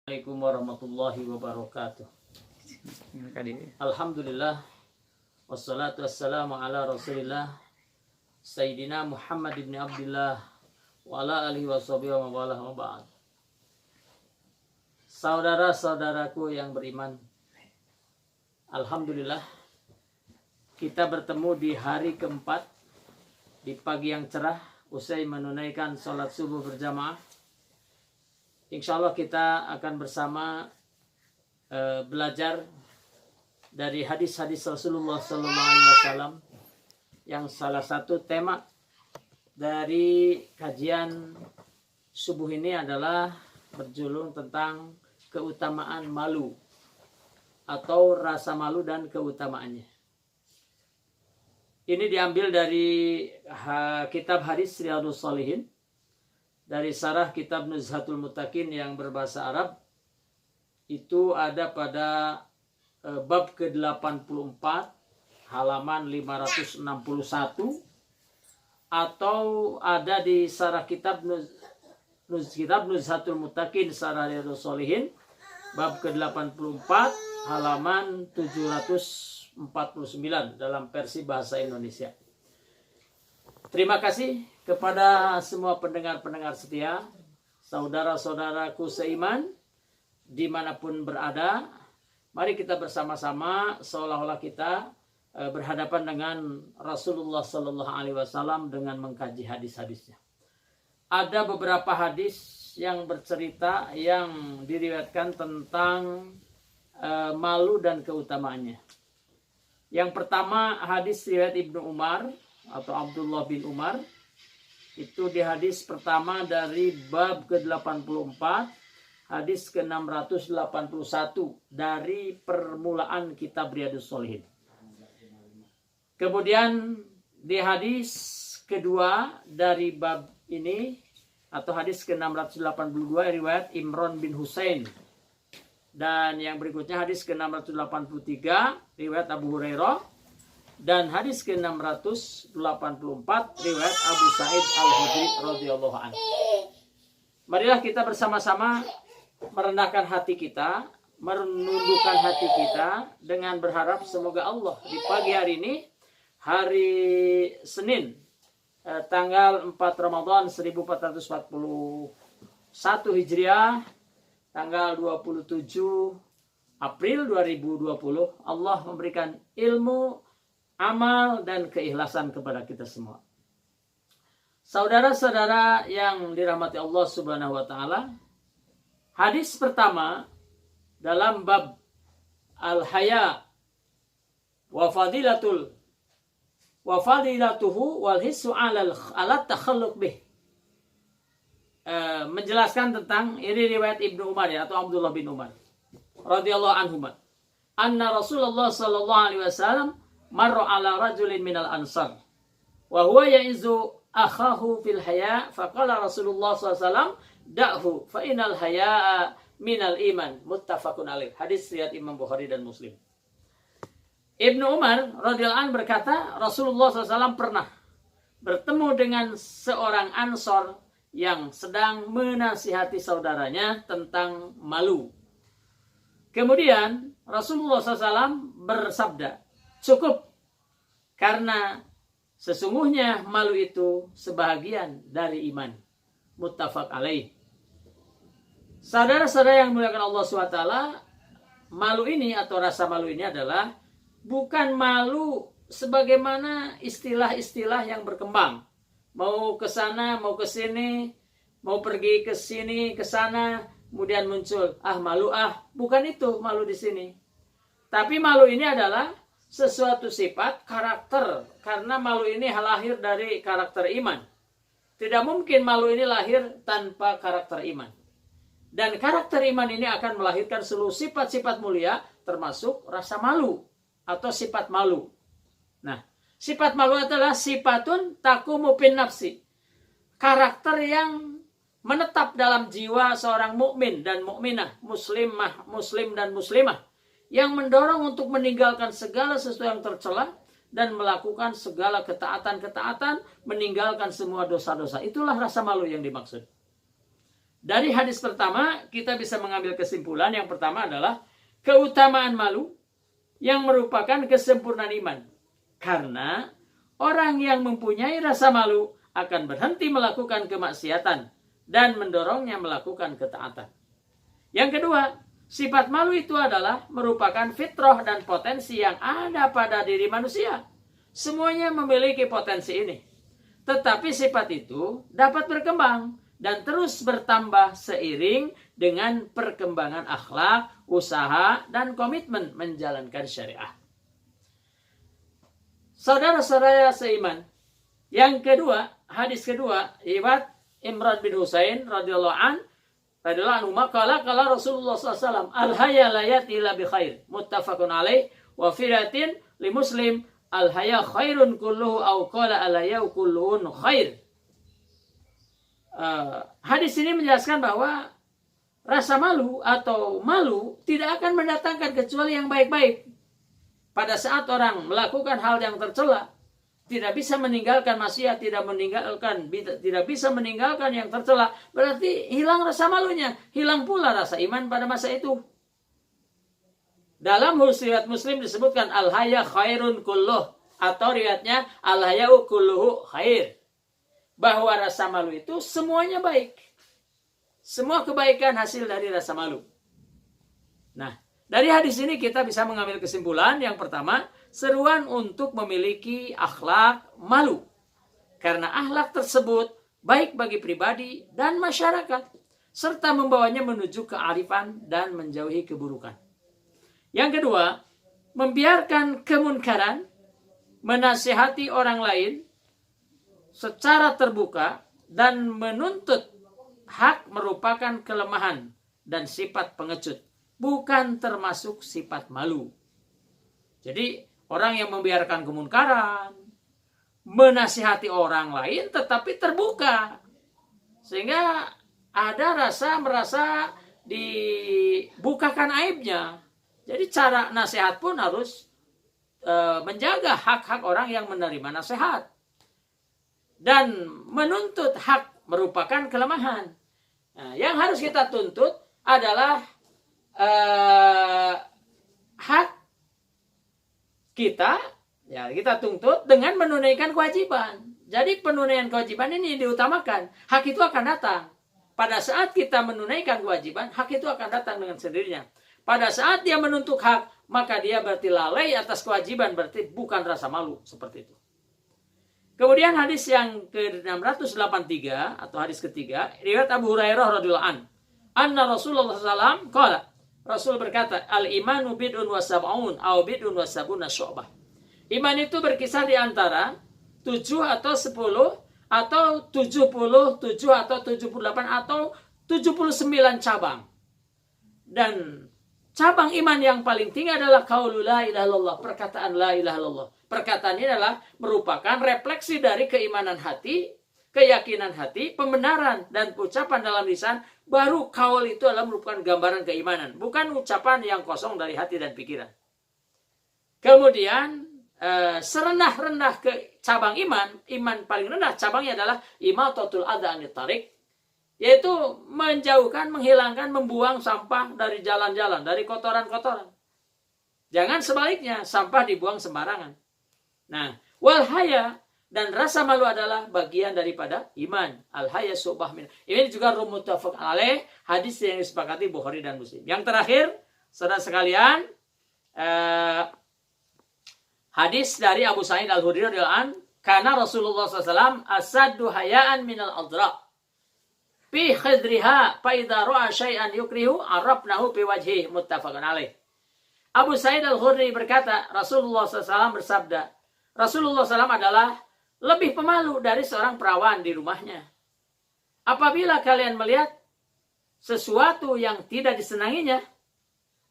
Assalamualaikum warahmatullahi wabarakatuh. Alhamdulillah wassalatu wassalamu ala rasulillah Sayyidina Muhammad ibn Abdullah wa ala alihi washabihi wa mawalah wa ba'd. Saudara-saudaraku yang beriman, alhamdulillah kita bertemu di hari keempat di pagi yang cerah usai menunaikan sholat subuh berjamaah. Insya Allah kita akan bersama belajar dari hadis-hadis Rasulullah SAW yang salah satu tema dari kajian subuh ini adalah berjulung tentang keutamaan malu atau rasa malu dan keutamaannya. Ini diambil dari kitab hadis Riyadhus Shalihin, dari sarah kitab Nuzhatul Muttaqin yang berbahasa Arab. Itu ada pada bab ke-84 halaman 561, atau ada di sarah kitab Nuzhatul Muttaqin sarah Riyadhus Shalihin bab ke-84 halaman 749 dalam versi bahasa Indonesia. Terima kasih kepada semua pendengar-pendengar setia, saudara-saudaraku seiman, dimanapun berada. Mari kita bersama-sama seolah-olah kita berhadapan dengan Rasulullah Sallallahu Alaihi Wasallam dengan mengkaji hadis-hadisnya. Ada beberapa hadis yang bercerita yang diriwayatkan tentang malu dan keutamaannya. Yang pertama hadis riwayat Ibnu Umar atau Abdullah bin Umar. Itu di hadis pertama dari bab ke-84, hadis ke-681 dari permulaan kitab Riyadhus Shalihin. Kemudian di hadis kedua dari bab ini atau hadis ke-682 riwayat Imran bin Husain. Dan yang berikutnya hadis ke-683 riwayat Abu Hurairah. Dan hadis ke-684 riwayat Abu Sa'id Al-Khudri radhiyallahu anhu. Marilah kita bersama-sama merendahkan hati kita, menundukkan hati kita dengan berharap semoga Allah di pagi hari ini, hari Senin, tanggal 4 Ramadan 1441 Hijriah, tanggal 27 April 2020, Allah memberikan ilmu, amal dan keikhlasan kepada kita semua. Saudara-saudara yang dirahmati Allah Subhanahu wa taala, hadis pertama dalam bab al-haya wa fadilatuhu wal hissu ala takhalluq bih. Menjelaskan tentang ini riwayat Ibnu Umar ya, atau Abdullah bin Umar radhiyallahu anhuma. Anna Rasulullah sallallahu alaihi wasallam marra ala rajulin minal ansar wa huwa ya'izu akhahu fil haya faqala Rasulullah SAW da'hu fa innal haya'a minal iman, muttafaqun alaih. Hadis riwayat Imam Bukhari dan Muslim. Ibnu Umar radhiyallahu anhu berkata, Rasulullah SAW pernah bertemu dengan seorang ansor yang sedang menasihati saudaranya tentang malu. Kemudian Rasulullah SAW bersabda, cukup, karena sesungguhnya malu itu sebahagian dari iman. Muttafaq alaih. Saudara-saudara yang dimuliakan Allah SWT, malu ini atau rasa malu ini adalah bukan malu sebagaimana istilah-istilah yang berkembang. Mau ke sana, mau ke sini, mau pergi ke sini, ke sana, kemudian muncul, malu bukan itu malu di sini. Tapi malu ini adalah sesuatu sifat karakter, karena malu ini lahir dari karakter iman. Tidak mungkin malu ini lahir tanpa karakter iman. Dan karakter iman ini akan melahirkan seluruh sifat-sifat mulia, termasuk rasa malu atau sifat malu. Nah, sifat malu adalah sifatun takumu fin nafsi, karakter yang menetap dalam jiwa seorang mukmin dan mukminah, muslim dan muslimah, yang mendorong untuk meninggalkan segala sesuatu yang tercela dan melakukan segala ketaatan-ketaatan, meninggalkan semua dosa-dosa. Itulah rasa malu yang dimaksud. Dari hadis pertama kita bisa mengambil kesimpulan. Yang pertama adalah keutamaan malu yang merupakan kesempurnaan iman. Karena orang yang mempunyai rasa malu akan berhenti melakukan kemaksiatan dan mendorongnya melakukan ketaatan. Yang kedua, sifat malu itu adalah merupakan fitrah dan potensi yang ada pada diri manusia. Semuanya memiliki potensi ini. Tetapi sifat itu dapat berkembang dan terus bertambah seiring dengan perkembangan akhlak, usaha, dan komitmen menjalankan syariah. Saudara-saudara seiman, yang kedua, hadis kedua, riwayat Imran bin Husain radhiyallahu anhu qala Rasulullah SAW, al-haya la yati illa bi khair, muttafaqun alaih, wa fi riwayatin li Muslim, al-haya khairun kulluhu aw qala al-haya kulluhun khair. Hadis ini menjelaskan bahwa rasa malu atau malu tidak akan mendatangkan kecuali yang baik-baik. Pada saat orang melakukan hal yang tercela, tidak bisa meninggalkan maksiat, tidak bisa meninggalkan yang tercela, berarti hilang rasa malunya, hilang pula rasa iman pada masa itu. Dalam riwayat Muslim disebutkan al-haya khairun kulluh, atau riwayatnya al-haya'u kulluhu khair. Bahwa rasa malu itu semuanya baik. Semua kebaikan hasil dari rasa malu. Nah, dari hadis ini kita bisa mengambil kesimpulan. Yang pertama, seruan untuk memiliki akhlak malu. Karena akhlak tersebut baik bagi pribadi dan masyarakat. Serta membawanya menuju kearifan dan menjauhi keburukan. Yang kedua, membiarkan kemunkaran, menasihati orang lain secara terbuka dan menuntut hak merupakan kelemahan dan sifat pengecut, bukan termasuk sifat malu. Jadi orang yang membiarkan kemunkaran, menasihati orang lain tetapi terbuka, sehingga ada merasa dibukakan aibnya. Jadi cara nasihat pun harus menjaga hak-hak orang yang menerima nasihat. Dan menuntut hak merupakan kelemahan. Nah, yang harus kita tuntut adalah hak kita, ya kita tuntut dengan menunaikan kewajiban. Jadi penunaian kewajiban ini diutamakan. Hak itu akan datang. Pada saat kita menunaikan kewajiban, hak itu akan datang dengan sendirinya. Pada saat dia menuntut hak, maka dia berarti lalai atas kewajiban, berarti bukan rasa malu, seperti itu. Kemudian hadis yang ke-683 atau hadis ketiga, riwayat Abu Hurairah radhiyallahu anhu. Anna Rasulullah SAW qala, Rasul berkata, al-imanu bid'un wa sab'un aw bid'un wa sab'una syu'bah. Iman itu berkisar di antara 7 atau 10 atau 77 atau 78 atau 79 cabang. Dan cabang iman yang paling tinggi adalah qaulu la ilaha illallah, perkataan la ilaha illallah. Perkataan ini adalah merupakan refleksi dari keimanan hati, keyakinan hati, pembenaran dan ucapan dalam lisan. Baru qaul itu adalah merupakan gambaran keimanan, bukan ucapan yang kosong dari hati dan pikiran. Kemudian serendah-rendah ke cabang iman paling rendah cabangnya adalah imatatul adza anit thariq, yaitu menjauhkan, menghilangkan, membuang sampah dari jalan-jalan, dari kotoran-kotoran. Jangan sebaliknya, sampah dibuang sembarangan. Nah, wal haya dan rasa malu adalah bagian daripada iman. Al haya syu'bah min. Ini juga muttafaq alaih, hadis yang disepakati Bukhari dan Muslim. Yang terakhir, saudara sekalian, hadis dari Abu Sa'id Al-Khudri radhiyallahu anhu, karena Rasulullah SAW asaddu hayaan minal adra fi khidriha fa idza ra'a syai'an yukrihu arrafnahu fi wajhihi, muttafaqun alaih. Abu Sa'id Al-Khudri berkata, Rasulullah SAW bersabda, Rasulullah SAW adalah lebih pemalu dari seorang perawan di rumahnya. Apabila kalian melihat sesuatu yang tidak disenanginya,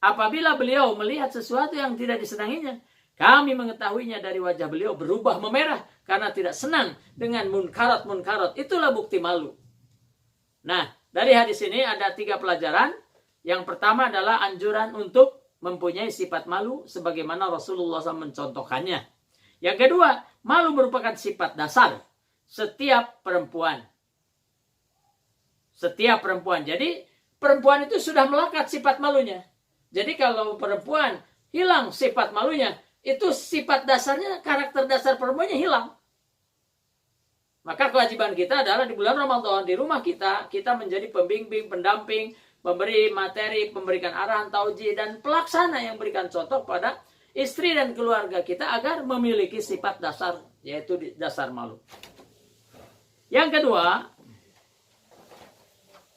apabila beliau melihat sesuatu yang tidak disenanginya, kami mengetahuinya dari wajah beliau berubah memerah karena tidak senang dengan munkarat. Itulah bukti malu. Nah, dari hadis ini ada 3 pelajaran. Yang pertama adalah anjuran untuk mempunyai sifat malu sebagaimana Rasulullah SAW mencontohkannya. Yang kedua, malu merupakan sifat dasar setiap perempuan. Setiap perempuan. Jadi perempuan itu sudah melekat sifat malunya. Jadi kalau perempuan hilang sifat malunya, itu sifat dasarnya, karakter dasar perempuannya hilang. Maka kewajiban kita adalah di bulan Ramadan, di rumah kita menjadi pembimbing, pendamping, memberi materi, memberikan arahan, taujih, dan pelaksana yang berikan contoh pada istri dan keluarga kita agar memiliki sifat dasar, yaitu dasar malu. Yang kedua,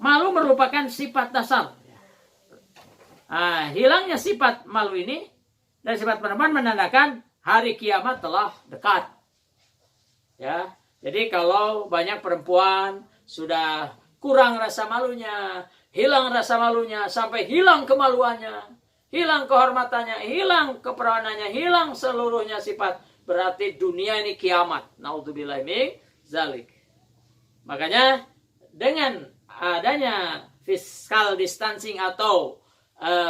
malu merupakan sifat dasar. Nah, hilangnya sifat malu ini dan sifat perempuan menandakan hari kiamat telah dekat. Ya, jadi kalau banyak perempuan sudah kurang rasa malunya, hilang rasa malunya, sampai hilang kemaluannya, hilang kehormatannya, hilang keperawanannya, hilang seluruhnya sifat, berarti dunia ini kiamat. Naudzubillah min zalik. Makanya dengan adanya physical distancing atau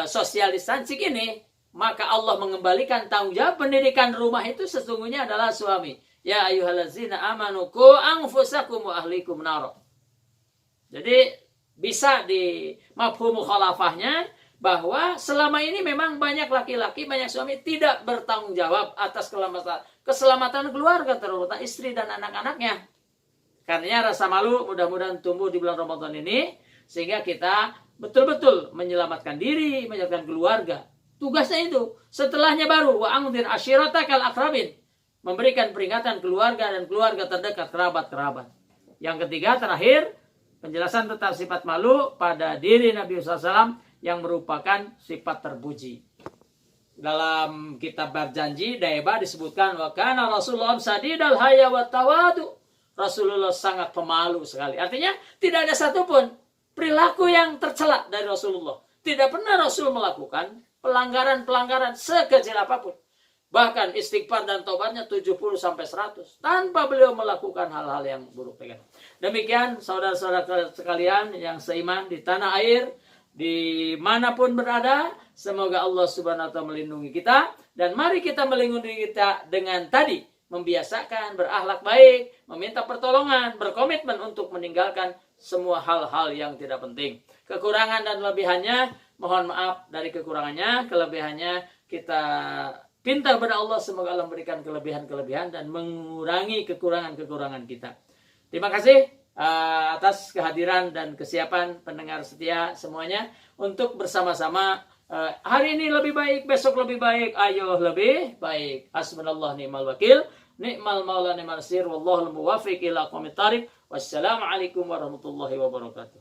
social distancing ini, maka Allah mengembalikan tanggung jawab pendidikan rumah itu sesungguhnya adalah suami. Ya ayyuhallazina amanu qu anfusakum wa ahlikum nar. Jadi bisa di mafhum mukhalafahnya bahwa selama ini memang banyak laki-laki, banyak suami tidak bertanggung jawab atas keselamatan keluarga, terutama istri dan anak-anaknya. Karena rasa malu mudah-mudahan tumbuh di bulan Ramadan ini, sehingga kita betul-betul menyelamatkan diri, menyelamatkan keluarga. Tugasnya itu. Setelahnya baru wa anzir ashiratakal aqrabin, memberikan peringatan keluarga dan keluarga terdekat, kerabat-kerabat. Yang ketiga, terakhir, penjelasan tentang sifat malu pada diri Nabi SAW yang merupakan sifat terpuji. Dalam kitab Berjanji, Daibah disebutkan wa kana Rasulullah sadidal haya wa tawadu. Rasulullah sangat pemalu sekali. Artinya tidak ada satupun perilaku yang tercela dari Rasulullah. Tidak pernah Rasul melakukan pelanggaran-pelanggaran sekecil apapun. Bahkan istighfar dan taubatnya 70-100 tanpa beliau melakukan hal-hal yang buruk. Demikian saudara-saudara sekalian yang seiman di tanah air, dimanapun berada, semoga Allah Subhanahu wa Ta'ala melindungi kita, dan mari kita melindungi kita dengan tadi membiasakan berakhlak baik, meminta pertolongan, berkomitmen untuk meninggalkan semua hal-hal yang tidak penting. Kekurangan dan kelebihannya, mohon maaf dari kekurangannya, kelebihannya kita pinta kepada Allah, semoga Allah memberikan kelebihan-kelebihan dan mengurangi kekurangan-kekurangan kita. Terima kasih atas kehadiran dan kesiapan pendengar setia semuanya untuk bersama-sama hari ini lebih baik, besok lebih baik, ayo lebih baik. Hasbunallah ni'mal wakil, ni'mal maula ni'mal nasir, wallahul muwaffiq ila aqwamit thariq. Wassalamualaikum warahmatullahi wabarakatuh.